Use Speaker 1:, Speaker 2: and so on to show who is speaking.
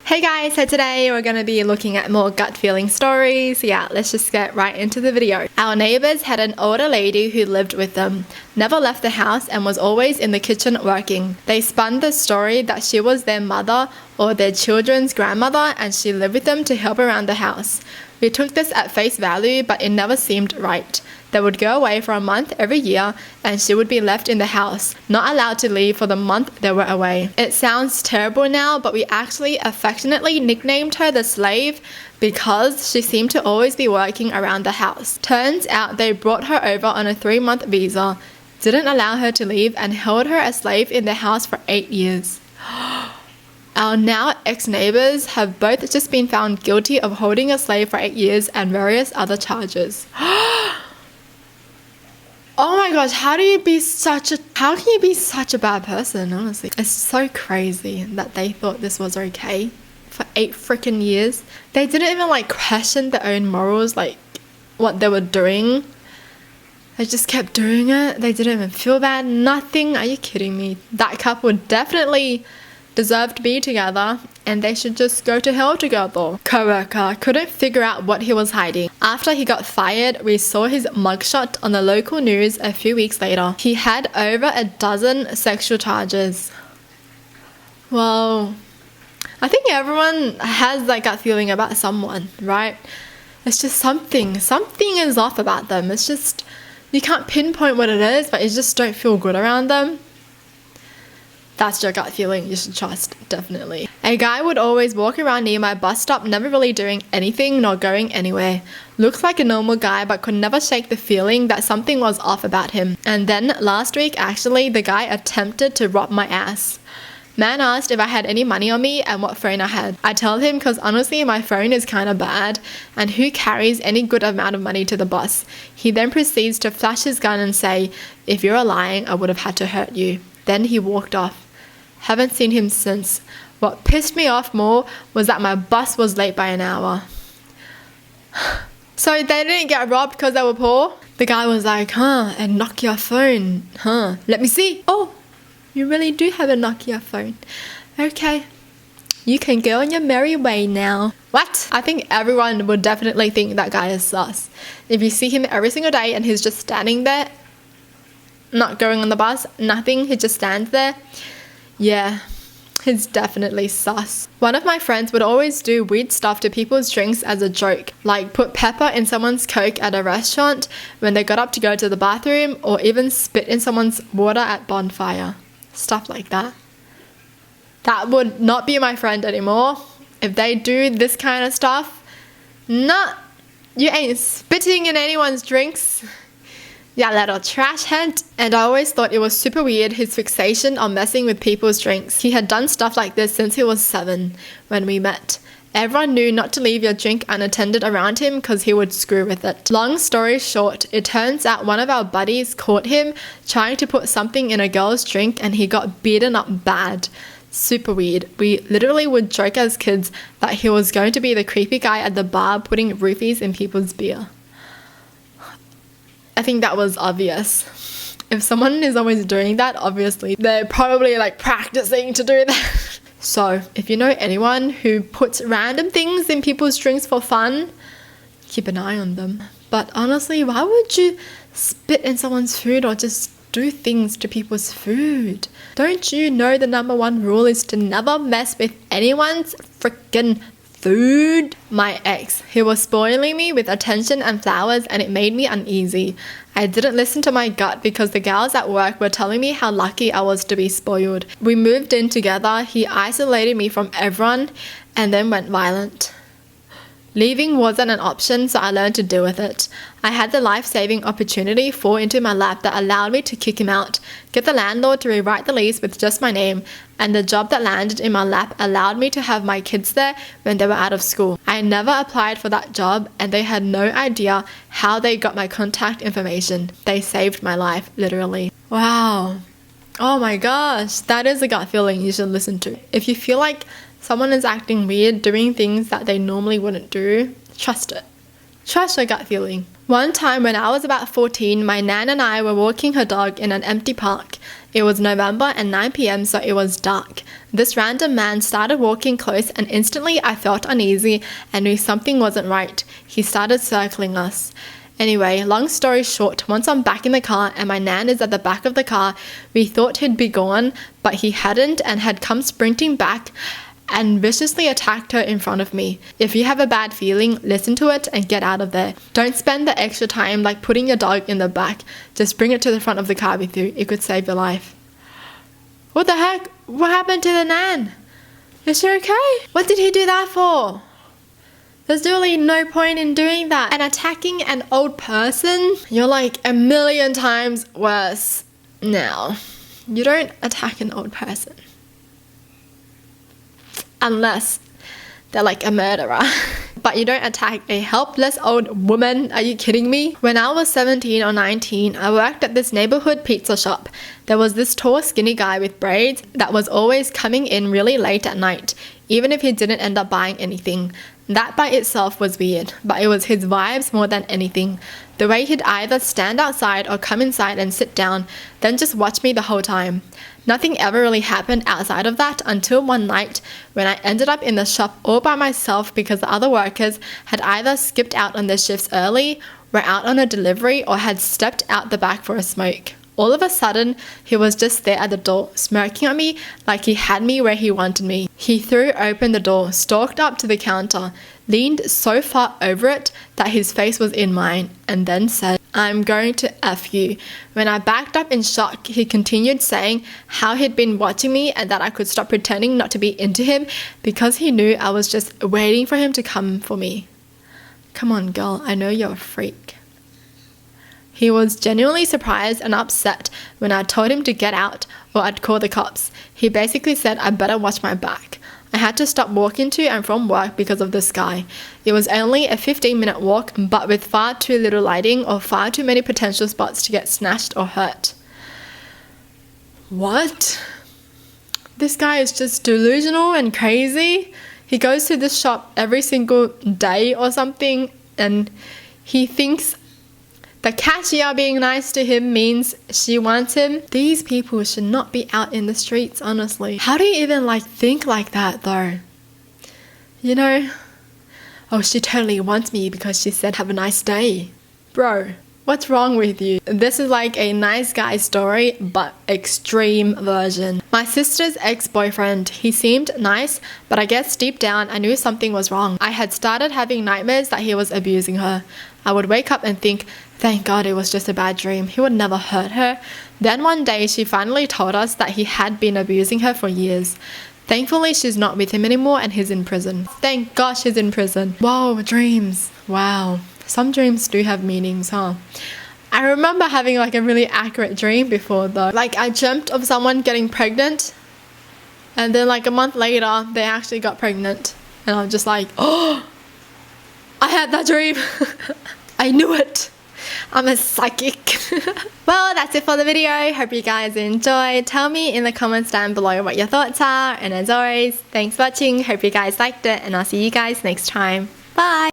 Speaker 1: Hey guys, so today we're going to be looking at more gut feeling stories. Yeah, let's just get right into the video. Our neighbors had an older lady who lived with them, never left the house and was always in the kitchen working. They spun the story that she was their mother or their children's grandmother and she lived with them to help around the house. We took this at face value, but it never seemed right. They would go away for a month every year and she would be left in the house, not allowed to leave for the month they were away. It sounds terrible now, but we actually affectionately nicknamed her the slave because she seemed to always be working around the house. Turns out they brought her over on a 3-month visa, didn't allow her to leave and held her a slave in the house for 8 years. Our now ex-neighbors have both just been found guilty of holding a slave for 8 years and various other charges. Oh my gosh, how can you be such a bad person, honestly? It's so crazy that they thought this was okay for 8 freaking years. They didn't even question their own morals, what they were doing. They just kept doing it. They didn't even feel bad, nothing. Are you kidding me? That couple definitely deserve to be together and they should just go to hell together. Coworker couldn't figure out what he was hiding. After he got fired, we saw his mugshot on the local news a few weeks later. He had over a dozen sexual charges. Well, I think everyone has that gut feeling about someone, right? It's just something is off about them. It's just, you can't pinpoint what it is, but you just don't feel good around them. That's your gut feeling you should trust, definitely. A guy would always walk around near my bus stop, never really doing anything nor going anywhere. Looks like a normal guy but could never shake the feeling that something was off about him. And then last week, actually, the guy attempted to rob my ass. Man asked if I had any money on me and what phone I had. I tell him because honestly my phone is kind of bad and who carries any good amount of money to the bus? He then proceeds to flash his gun and say, "If you're lying, I would have had to hurt you." Then he walked off. Haven't seen him since. What pissed me off more was that my bus was late by an hour. So they didn't get robbed because they were poor? The guy was like, a Nokia phone, let me see. Oh, you really do have a Nokia phone. Okay, you can go on your merry way now. What? I think everyone would definitely think that guy is sus. If you see him every single day and he's just standing there, not going on the bus, nothing, he just stands there. Yeah, it's definitely sus. One of my friends would always do weird stuff to people's drinks as a joke, like put pepper in someone's Coke at a restaurant when they got up to go to the bathroom, or even spit in someone's water at bonfire. Stuff like that. That would not be my friend anymore. If they do this kind of stuff, nah, you ain't spitting in anyone's drinks. Yeah, little trash head. And I always thought it was super weird, his fixation on messing with people's drinks. He had done stuff like this since he was 7 when we met. Everyone knew not to leave your drink unattended around him because he would screw with it. Long story short, it turns out one of our buddies caught him trying to put something in a girl's drink and he got beaten up bad. Super weird. We literally would joke as kids that he was going to be the creepy guy at the bar putting roofies in people's beer. I think that was obvious. If someone is always doing that, obviously they're probably practicing to do that. So if you know anyone who puts random things in people's drinks for fun, keep an eye on them. But honestly, why would you spit in someone's food or just do things to people's food? Don't you know the number 1 rule is to never mess with anyone's freaking food? My ex, he was spoiling me with attention and flowers and it made me uneasy. I didn't listen to my gut because the gals at work were telling me how lucky I was to be spoiled. We moved in together, he isolated me from everyone and then went violent. Leaving wasn't an option, so I learned to deal with it. I had the life-saving opportunity fall into my lap that allowed me to kick him out, get the landlord to rewrite the lease with just my name, and the job that landed in my lap allowed me to have my kids there when they were out of school. I never applied for that job, and they had no idea how they got my contact information. They saved my life, literally. Wow. Oh my gosh, that is a gut feeling you should listen to. If you feel like someone is acting weird, doing things that they normally wouldn't do, trust it. Trust your gut feeling. One time when I was about 14, my nan and I were walking her dog in an empty park. It was November and 9 p.m, so it was dark. This random man started walking close and instantly I felt uneasy and knew something wasn't right. He started circling us. Anyway, long story short, once I'm back in the car and my nan is at the back of the car, we thought he'd be gone, but he hadn't and had come sprinting back and viciously attacked her in front of me. If you have a bad feeling, listen to it and get out of there. Don't spend the extra time like putting your dog in the back. Just bring it to the front of the car with you. It could save your life. What the heck? What happened to the nan? Is she okay? What did he do that for? There's really no point in doing that. And attacking an old person, you're like a million times worse now. You don't attack an old person. Unless they're like a murderer. But you don't attack a helpless old woman. Are you kidding me? When I was 17 or 19, I worked at this neighborhood pizza shop. There was this tall, skinny guy with braids that was always coming in really late at night, even if he didn't end up buying anything. That by itself was weird, but it was his vibes more than anything. The way he'd either stand outside or come inside and sit down, then just watch me the whole time. Nothing ever really happened outside of that until one night when I ended up in the shop all by myself because the other workers had either skipped out on their shifts early, were out on a delivery, or had stepped out the back for a smoke. All of a sudden, he was just there at the door, smirking at me like he had me where he wanted me. He threw open the door, stalked up to the counter, leaned so far over it that his face was in mine, and then said, "I'm going to F you." When I backed up in shock, he continued saying how he'd been watching me and that I could stop pretending not to be into him because he knew I was just waiting for him to come for me. Come on, girl, I know you're a freak. He was genuinely surprised and upset when I told him to get out or I'd call the cops. He basically said I better watch my back. I had to stop walking to and from work because of this guy. It was only a 15-minute walk, but with far too little lighting or far too many potential spots to get snatched or hurt. What? This guy is just delusional and crazy. He goes to this shop every single day or something and he thinks the cashier being nice to him means she wants him. These people should not be out in the streets, honestly. How do you even think like that though? You know? Oh, she totally wants me because she said have a nice day. Bro, what's wrong with you? This is like a nice guy story, but extreme version. My sister's ex-boyfriend, he seemed nice, but I guess deep down I knew something was wrong. I had started having nightmares that he was abusing her. I would wake up and think, thank God it was just a bad dream. He would never hurt her. Then one day she finally told us that he had been abusing her for years. Thankfully she's not with him anymore and he's in prison. Thank gosh he's in prison. Whoa, dreams. Wow. Some dreams do have meanings, huh? I remember having a really accurate dream before though. I dreamt of someone getting pregnant and then a month later they actually got pregnant. And I was just like, oh, I had that dream. I knew it. I'm a psychic. Well, that's it for the video. Hope you guys enjoyed. Tell me in the comments down below what your thoughts are. And as always, thanks for watching. Hope you guys liked it. And I'll see you guys next time. Bye.